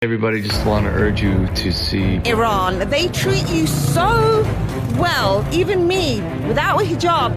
Everybody just want to urge you to see Iran, they treat you so well, even me, without a hijab.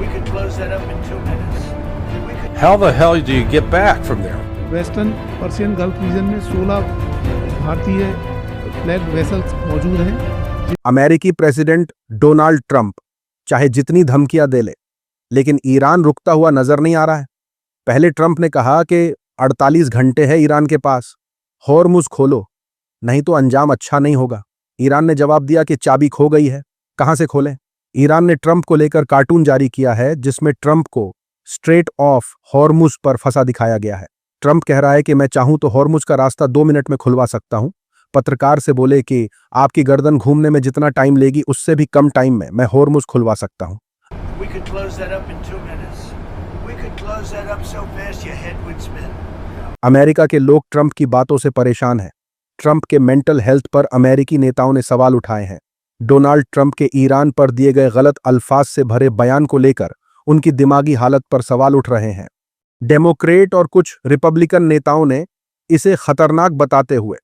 We could close that up in 2 minutes. How the hell do you get back from there? Western Persian Gulf region में 16 भारतीय flag vessels मौजूद हैं। अमेरिकी president Donald Trump चाहे जितनी धमकियां दे ले, लेकिन ईरान रुकता हुआ नजर नहीं आ रहा है। पहले ट्रंप ने कहा कि 48 घंटे है ईरान के पास, होर्मुज खोलो, नहीं तो अंजाम अच्छा नहीं होगा। ईरान ने जवाब दिया कि चाबी खो गई है, कहां से खोलें। ईरान ने ट्रंप को लेकर कार्टून जारी किया है जिसमें ट्रंप को स्ट्रेट ऑफ होर्मुज पर फंसा दिखाया गया है। ट्रंप कह रहा है कि मैं चाहूं तो होर्मुज का रास्ता 2 मिनट में खुलवा सकता हूं। पत्रकार से बोले कि आपकी गर्दन घूमने में जितना टाइम लेगी उससे भी कम टाइम में मैं होर्मुज खुलवा सकता हूं। We could close that up in 2 minutes. We could close that up so fast your head would spin. America के लोग ट्रंप की बातों से परेशान हैं। ट्रंप के मेंटल हेल्थ पर अमेरिकी नेताओं ने सवाल उठाए हैं। डोनाल्ड ट्रंप के ईरान पर दिए गए गलत अल्फाज से भरे बयान को लेकर उनकी दिमागी हालत पर सवाल उठ रहे हैं। डेमोक्रेट और कुछ रिपब्लिकन नेताओं ने इसे खतरनाक बताते हुए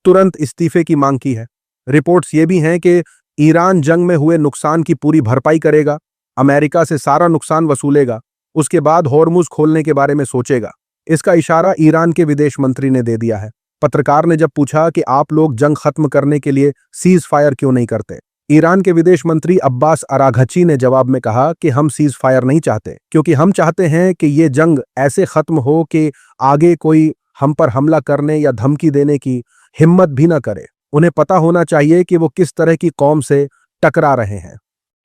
तुरंत इस्तीफे की मांग की है। रिपोर्ट्स ये भी हैं कि ईरान जंग में हुए नुकसान की पूरी भरपाई करेगा, अमेरिका से सारा नुकसान वसूलेगा, उसके बाद होर्मुज खोलने के बारे में सोचेगा। इसका इशारा ईरान के विदेश मंत्री ने दे दिया है। पत्रकार ने जब पूछा कि आप लोग जंग खत्म करने के लिए सीज फायर क्यों नहीं करते, ईरान के विदेश मंत्री अब्बास अराघची ने जवाब में कहा कि हम सीज फायर नहीं चाहते, क्योंकि हम चाहते हैं कि ये जंग ऐसे खत्म हो कि आगे कोई हम पर हमला करने या धमकी देने की हिम्मत भी न करे। उन्हें पता होना चाहिए कि वो किस तरह की कौम से टकरा रहे हैं।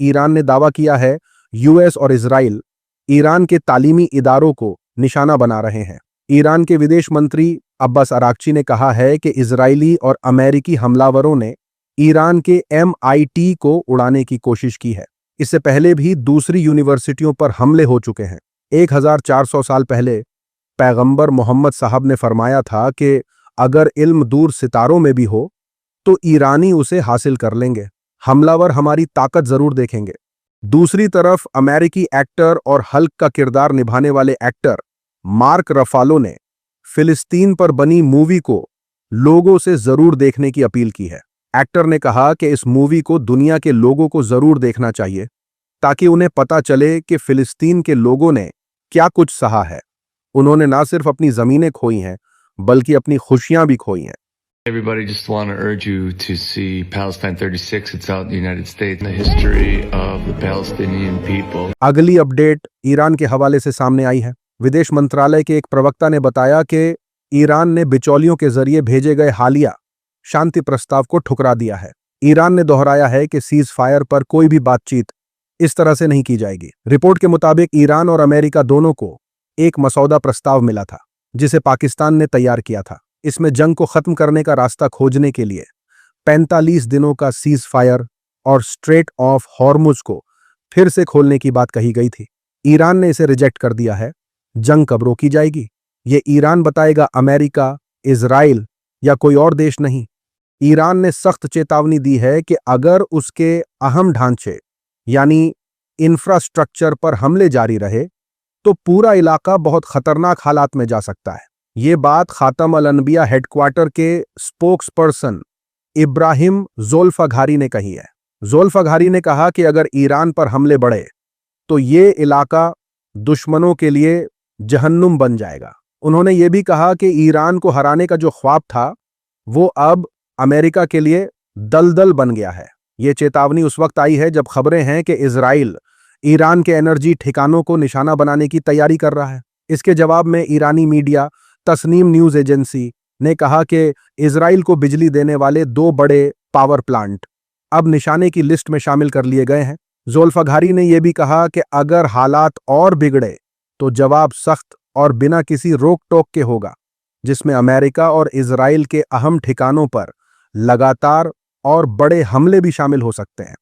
ईरान ने दावा किया है यूएस और इजराइल ईरान के तालीमी इदारों को निशाना बना रहे हैं। ईरान के विदेश मंत्री अब्बास अरागची ने कहा है कि इजरायली और अमेरिकी हमलावरों ने ईरान के MIT को उड़ाने की कोशिश की है। इससे पहले भी दूसरी यूनिवर्सिटियों पर हमले हो चुके हैं। 1400 साल पहले पैगंबर मोहम्मद साहब ने फरमाया था कि अगर इल्म दूर सितारों में भी हो तो ईरानी उसे हासिल कर लेंगे। हमलावर हमारी ताकत जरूर देखेंगे। दूसरी तरफ अमेरिकी एक्टर और हल्क का किरदार निभाने वाले एक्टर मार्क रफालो ने फिलिस्तीन पर बनी मूवी को लोगों से जरूर देखने की अपील की है। एक्टर ने कहा कि इस मूवी को दुनिया के लोगों को जरूर देखना चाहिए ताकि उन्हें पता चले कि फिलिस्तीन के लोगों ने क्या कुछ सहा है। उन्होंने ना सिर्फ अपनी जमीनें खोई हैं बल्कि अपनी खुशियां भी खोई हैं। everybody just want to urge you to see Palestine 36. It's out in the United States. The history of the Palestinian people. अगली अपडेट ईरान के हवाले से सामने आई है। विदेश मंत्रालय के एक प्रवक्ता ने बताया कि ईरान ने बिचौलियों के जरिए भेजे गए हालिया शांति प्रस्ताव को ठुकरा दिया है। ईरान ने दोहराया है कि सीज फायर पर कोई भी बातचीत इस तरह से नहीं की जाएगी। रिपोर्ट के मुताबिक ईरान और अमेरिका दोनों को एक मसौदा प्रस्ताव मिला था जिसे पाकिस्तान ने तैयार किया था। इसमें जंग को खत्म करने का रास्ता खोजने के लिए 45 दिनों का सीज फायर और स्ट्रेट ऑफ हॉर्मुज को फिर से खोलने की बात कही गई थी। ईरान ने इसे रिजेक्ट कर दिया है। जंग कब रोकी जाएगी ये ईरान बताएगा, अमेरिका, इजराइल या कोई और देश नहीं। ईरान ने सख्त चेतावनी दी है कि अगर उसके अहम ढांचे यानी इंफ्रास्ट्रक्चर पर हमले जारी रहे तो पूरा इलाका बहुत खतरनाक हालात में जा सकता है। ये बात खातम अल अनबिया हेडक्वार्टर के स्पोक्स पर्सन इब्राहिम ज़ोल्फ़ाघारी ने कही है। ज़ोल्फ़ाघारी ने कहा कि अगर ईरान पर हमले बढ़े तो ये इलाका दुश्मनों के लिए जहन्नुम बन जाएगा। उन्होंने ये भी कहा कि ईरान को हराने का जो ख्वाब था वो अब अमेरिका के लिए दलदल बन गया है। ये चेतावनी उस वक्त आई है जब खबरें हैं कि इजराइल ईरान के एनर्जी ठिकानों को निशाना बनाने की तैयारी कर रहा है। इसके जवाब में ईरानी मीडिया तस्नीम न्यूज एजेंसी ने कहा कि इजराइल को बिजली देने वाले 2 बड़े पावर प्लांट अब निशाने की लिस्ट में शामिल कर लिए गए हैं। ज़ोल्फ़ाघारी ने यह भी कहा कि अगर हालात और बिगड़े तो जवाब सख्त और बिना किसी रोक टोक के होगा, जिसमें अमेरिका और इजराइल के अहम ठिकानों पर लगातार और बड़े हमले भी शामिल हो सकते हैं।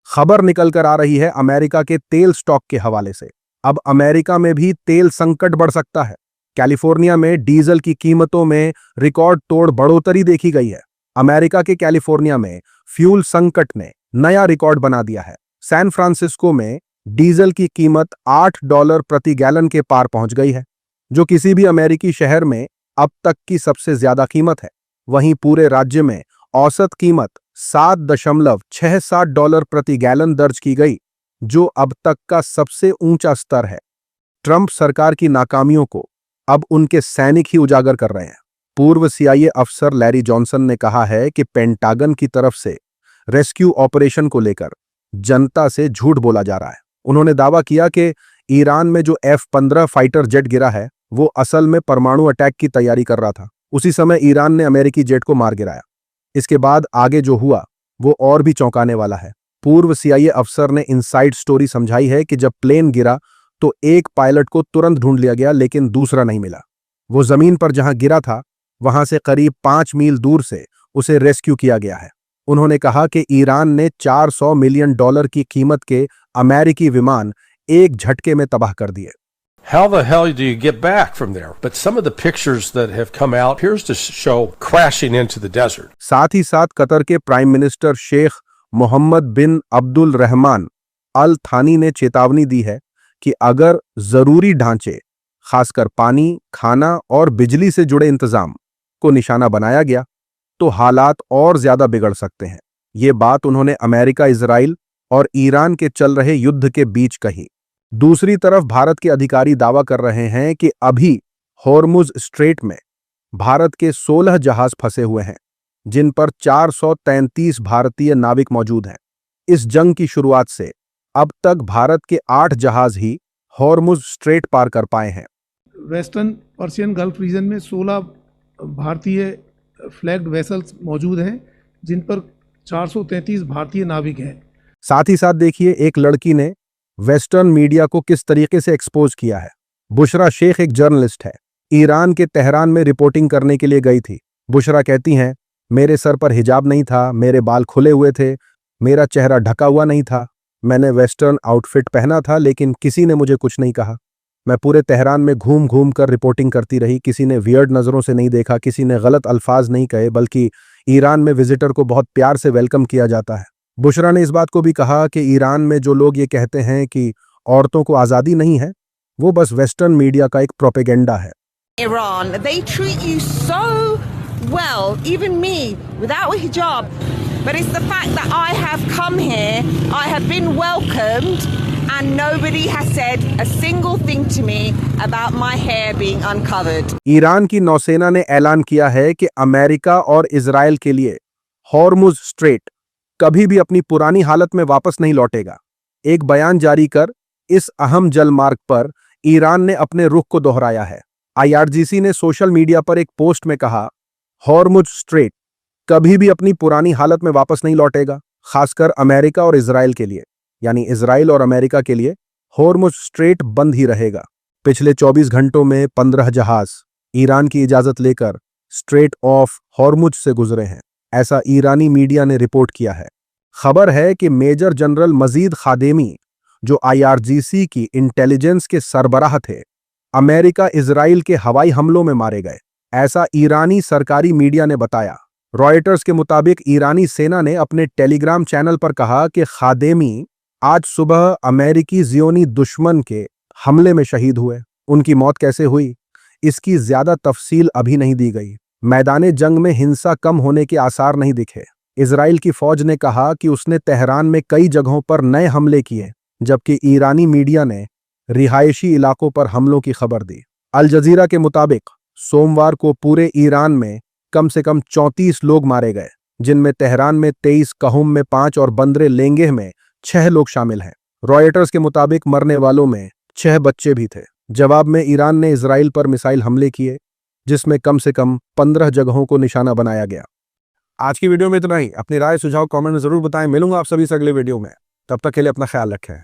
खबर निकल कर आ रही है अमेरिका के तेल स्टॉक के हवाले से। अब अमेरिका में भी तेल संकट बढ़ सकता है। कैलिफोर्निया में डीजल की कीमतों में रिकॉर्ड तोड़ बढ़ोतरी देखी गई है। अमेरिका के कैलिफोर्निया में फ्यूल संकट ने नया रिकॉर्ड बना दिया है। सैन फ्रांसिस्को में डीजल की कीमत $8 प्रति गैलन के पार पहुंच गई है, जो किसी भी अमेरिकी शहर में अब तक की सबसे ज्यादा कीमत है। वहीं पूरे राज्य में औसत कीमत $7.67 प्रति गैलन दर्ज की गई, जो अब तक का सबसे ऊंचा स्तर है। ट्रंप सरकार की नाकामियों को अब उनके सैनिक ही उजागर कर रहे हैं। पूर्व CIA अफसर लैरी जॉनसन ने कहा है कि पेंटागन की तरफ से रेस्क्यू ऑपरेशन को लेकर जनता से झूठ बोला जा रहा है। उन्होंने दावा किया कि ईरान में जो F-15 फाइटर जेट गिरा है वो असल में परमाणु अटैक की तैयारी कर रहा था। उसी समय ईरान ने अमेरिकी जेट को मार गिराया। इसके बाद आगे जो हुआ वो और भी चौंकाने वाला है। पूर्व CIA अफसर ने इनसाइड स्टोरी समझाई है कि जब प्लेन गिरा तो एक पायलट को तुरंत ढूंढ लिया गया, लेकिन दूसरा नहीं मिला। वो जमीन पर जहां गिरा था वहां से करीब 5 मील दूर से उसे रेस्क्यू किया गया है। उन्होंने कहा कि ईरान ने $400 मिलियन की कीमत के अमेरिकी विमान एक झटके में तबाह कर दिए। How the hell do you get back from there? But some of the pictures that have come out appears to show crashing into the desert. साथ ही साथ कतर के प्राइम मिनिस्टर शेख मोहम्मद बिन अब्दुल रहमान अल थानी ने चेतावनी दी है कि अगर जरूरी ढांचे, खासकर पानी, खाना और बिजली से जुड़े इंतजाम को निशाना बनाया गया तो हालात और ज्यादा बिगड़ सकते हैं। ये बात उन्होंने अमेरिका, इजराइल और ईरान के चल रहे युद्ध के बीच कही। दूसरी तरफ भारत के अधिकारी दावा कर रहे हैं कि अभी हॉर्मुज स्ट्रेट में भारत के 16 जहाज फंसे हुए हैं, जिन पर 433 भारतीय नाविक मौजूद हैं। इस जंग की शुरुआत से अब तक भारत के 8 जहाज ही हॉर्मुज स्ट्रेट पार कर पाए हैं। वेस्टर्न पर्शियन गल्फ रीजन में 16 भारतीय फ्लैग्ड वेसल्स मौजूद हैं, जिन पर 433 भारतीय नाविक हैं। साथ ही साथ देखिए एक लड़की ने वेस्टर्न मीडिया को किस तरीके से एक्सपोज किया है। बुशरा शेख एक जर्नलिस्ट है, ईरान के तेहरान में रिपोर्टिंग करने के लिए गई थी। बुशरा कहती हैं, मेरे सर पर हिजाब नहीं था, मेरे बाल खुले हुए थे, मेरा चेहरा ढका हुआ नहीं था, मैंने वेस्टर्न आउटफिट पहना था, लेकिन किसी ने मुझे कुछ नहीं कहा। मैं पूरे तेहरान में घूम घूम कर रिपोर्टिंग करती रही, किसी ने वियर्ड नज़रों से नहीं देखा, किसी ने गलत अल्फाज नहीं कहे, बल्कि ईरान में विजिटर को बहुत प्यार से वेलकम किया जाता है। बुशरा ने इस बात को भी कहा कि ईरान में जो लोग ये कहते हैं कि औरतों को आज़ादी नहीं है, वो बस वेस्टर्न मीडिया का एक प्रोपेगेंडा है। Iran, they treat you so well, even me, without a hijab. But it's the fact that I have come here, I have been welcomed, and nobody has said a single thing to me about my hair being uncovered. Iran की नौसेना ने ऐलान किया है कि America और Israel के लिए हॉर्मुज स्ट्रेट कभी भी अपनी पुरानी हालत में वापस नहीं लौटेगा। एक बयान जारी कर इस अहम जलमार्ग पर ईरान ने अपने रुख को दोहराया है। IRGC ने सोशल मीडिया पर एक पोस्ट में कहा, हॉर्मुज स्ट्रेट कभी भी अपनी पुरानी हालत में वापस नहीं लौटेगा, खासकर अमेरिका और इजराइल के लिए, यानी इजराइल और अमेरिका के लिए हॉर्मुज स्ट्रेट बंद ही रहेगा। पिछले 24 घंटों में 15 जहाज ईरान की इजाजत लेकर स्ट्रेट ऑफ हॉर्मुज से गुजरे हैं, ऐसा ईरानी मीडिया ने रिपोर्ट किया है। खबर है कि मेजर जनरल मजीद खादेमी, जो IRGC की इंटेलिजेंस के सरबराह थे, अमेरिका इजराइल के हवाई हमलों में मारे गए, ऐसा ईरानी सरकारी मीडिया ने बताया। रॉयटर्स के मुताबिक ईरानी सेना ने अपने टेलीग्राम चैनल पर कहा कि खादेमी आज सुबह अमेरिकी जियोनी दुश्मन के हमले में शहीद हुए। उनकी मौत कैसे हुई, इसकी ज्यादा तफसील अभी नहीं दी गई। मैदाने जंग में हिंसा कम होने के आसार नहीं दिखे। इजराइल की फौज ने कहा कि उसने तेहरान में कई जगहों पर नए हमले किए, जबकि ईरानी मीडिया ने रिहायशी इलाकों पर हमलों की खबर दी। अल जजीरा के मुताबिक सोमवार को पूरे ईरान में कम से कम 34 लोग मारे गए, जिनमें तेहरान में 23, कहूम में 5 और बंदरे लेंगेह में 6 लोग शामिल हैं। रॉयटर्स के मुताबिक मरने वालों में 6 बच्चे भी थे। जवाब में ईरान ने इजराइल पर मिसाइल हमले किए, जिसमें कम से कम 15 जगहों को निशाना बनाया गया। आज की वीडियो में इतना ही। अपनी राय सुझाव कमेंट में जरूर बताएं। मिलूंगा आप सभी से अगले वीडियो में। तब तक के लिए अपना ख्याल रखें।